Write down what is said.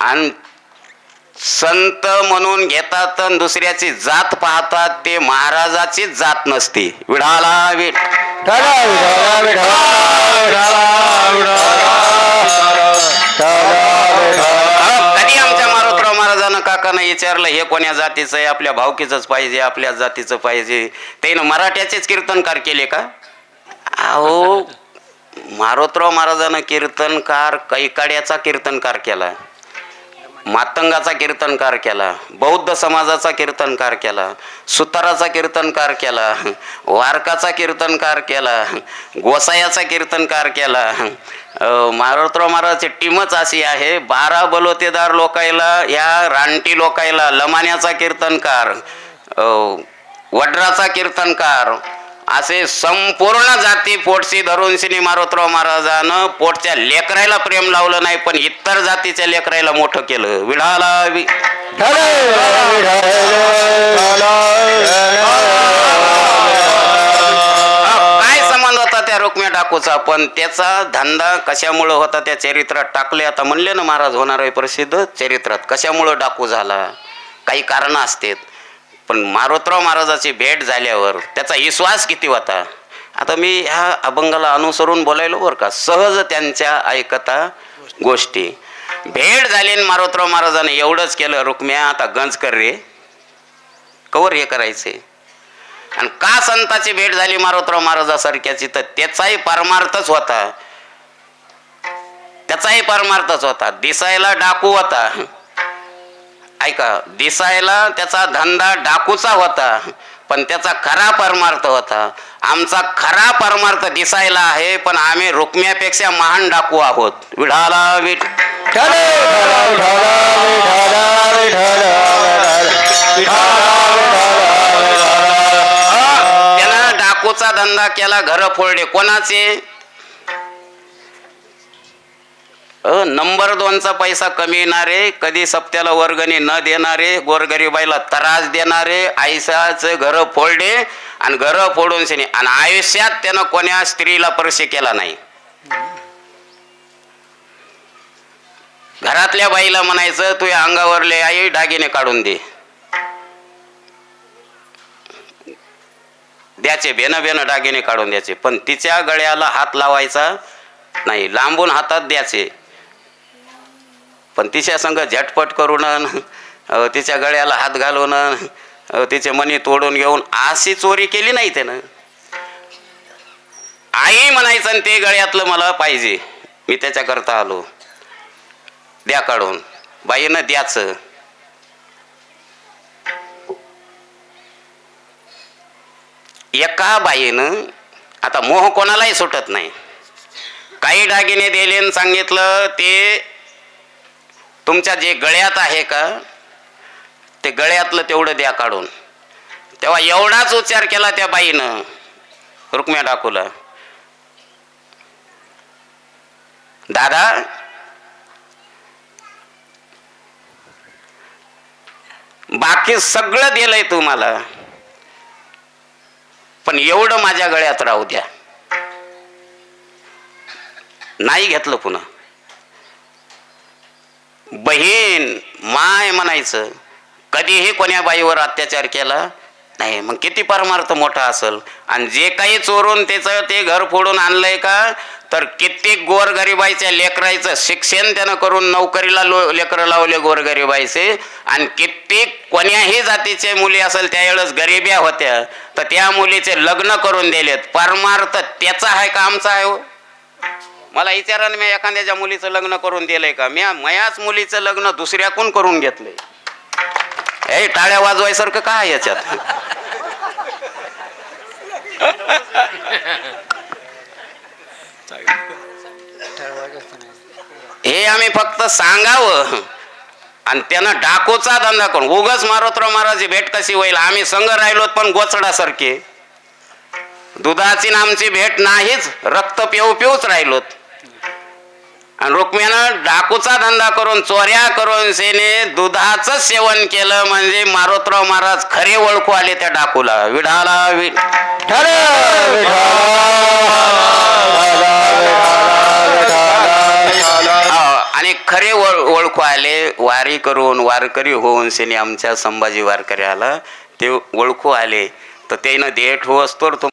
आणि संत म्हणून घेतात आणि दुसऱ्याची जात पाहतात, ते महाराजाची जात नसती. विढाला कधी आमच्या मारुतराव महाराजांना काकानं विचारलं हे कोण्या जातीचं आहे, आपल्या भावकीचंच पाहिजे, आपल्या जातीचं पाहिजे. त्यानं मराठ्याचेच कीर्तनकार केले का? अहो, मारुतराव महाराजानं कीर्तनकार कैकाड्याचा कीर्तनकार केला, मातंगाचा कीर्तनकार केला, बौद्ध समाजाचा कीर्तनकार केला, सुताराचा कीर्तनकार केला, वारकाचा कीर्तनकार केला, गोसायाचा कीर्तनकार केला. मारुतराव महाराजाची टीमच अशी आहे, 12 बलोतेदार लोकायला, या रानटी लोकायला लमाण्याचा कीर्तनकार, वड्राचा कीर्तनकार, असे संपूर्ण जाती पोटशी धरून श्री मारुतराव महाराजानं पोटच्या लेकरायला प्रेम लावलं नाही, पण इतर जातीच्या लेकरायला मोठं केलं. विढाला काय संबंध होता त्या रुक्म्या डाकूचा, पण त्याचा धंदा कशामुळं होता त्या चरित्रात टाकले. आता म्हणले ना महाराज होणार आहे प्रसिद्ध चरित्रात, कशामुळं डाकू झाला, काही कारण असतात. पण मारुतराव महाराजाची भेट झाल्यावर त्याचा विश्वास किती होता. आता मी ह्या अभंगाला अनुसरून बोलायलो बरं का, सहज त्यांच्या ऐकता गोष्टी. भेट झाली आणि मारुतराव महाराजाने एवढंच केलं, रुक्म्या आता गंज कर रे, कवर हे करायचे. आणि का संताची भेट झाली मारुतराव महाराजासारख्याची, तर त्याचाही परमार्थच होता, त्याचाही परमार्थच होता. दिसायला डाकू होता, ऐका, दिसायला त्याचा धंदा डाकूचा होता, पण त्याचा खरा परमार्थ होता. आमचा खरा परमार्थ दिसायला आहे, पण आम्ही रुक्म्यापेक्षा महान डाकू आहोत. विढाला त्यानं डाकूचा धंदा केला, घर फोडले. कोणाचे? नंबर 2चा पैसा कमिवणारे, कधी सप्त्याला वर्गणी न देणारे, गोरगरीबाईला त्रास देणारे, आईसाचे घर फोडले आणि घर फोडून शेणे. आणि आयुष्यात त्यानं कोण्या स्त्रीला स्पर्श केला नाही. घरातल्या बाईला म्हणायचं तुझ्या अंगावरले आई दागिने काढून दे, द्याचे बेन दागिने काढून द्यायचे, पण तिच्या गळ्याला हात लावायचा नाही, लांबून हातात द्यायचे. पण तिच्या संग झटपट करून तिच्या गळ्याला हात घालून तिचे मणी तोडून घेऊन अशी चोरी केली नाही त्यानं. आई म्हणायचं ते गळ्यातलं मला पाहिजे, मी त्याच्याकरता आलो, द्या काढून. बाईनं द्याचं. एका बाईनं, आता मोह कोणालाही सुटत नाही, काही दागिने दिले आणि सांगितलं ते तुमच्या जे गळ्यात आहे का ते गळ्यातलं तेवढं द्या काढून. तेव्हा एवढाच उच्चार केला त्या बाईनं रुक्म्या डाकूला, दादा बाकी सगळं दिलंय तुम्हाला, पण एवढं माझ्या गळ्यात राहू द्या. नाही घेतलं पुन्हा. बहीण माय म्हणायचं, कधीही कोण्या बाईवर अत्याचार केला नाही. मग किती परमार्थ मोठा असेल. आणि जे काही चोरून त्याचं ते घर फोडून आणलंय का, तर कित्येक गोरगरीबाईच्या लेकरायचं शिक्षण त्यानं करून नोकरीला लेकरं लावले गोरगरीबाईचे. आणि कित्येक कोण्याही जातीचे मुली असेल त्यावेळेस गरिब्या होत्या, तर त्या मुलीचे लग्न करून दिलेत. परमार्थ त्याचा आहे का आमचा आहे? मला विचारा, मी एखाद्याच्या मुलीचं लग्न करून दिलंय का? मी मयाच मुलीचं लग्न दुसऱ्याकून करून घेतलंय. हे टाळ्या वाजवायसारखं काय याच्यात? हे आम्ही फक्त सांगावं. आणि त्यानं डाकूचा धंदा करून उगाच मारुतराव महाराज भेट कशी होईल. आम्ही संघ राहिलोत पण गोचडासारखे, दुधाची आमची भेट नाहीच, रक्त पिऊ पिऊच राहिलोत. आणि रुक्म्यानं डाकूचा धंदा करून चोऱ्या करून सेने दुधाचं सेवन केलं, म्हणजे मारुतराव महाराज खरे ओळखू आले त्या डाकूला. विढाला आणि खरे ओळखू आले, वारी करून वारकरी होऊन शेने आमच्या संभाजी वारकऱ्याला ते ओळखू आले, तर त्यानं देठ हो असतो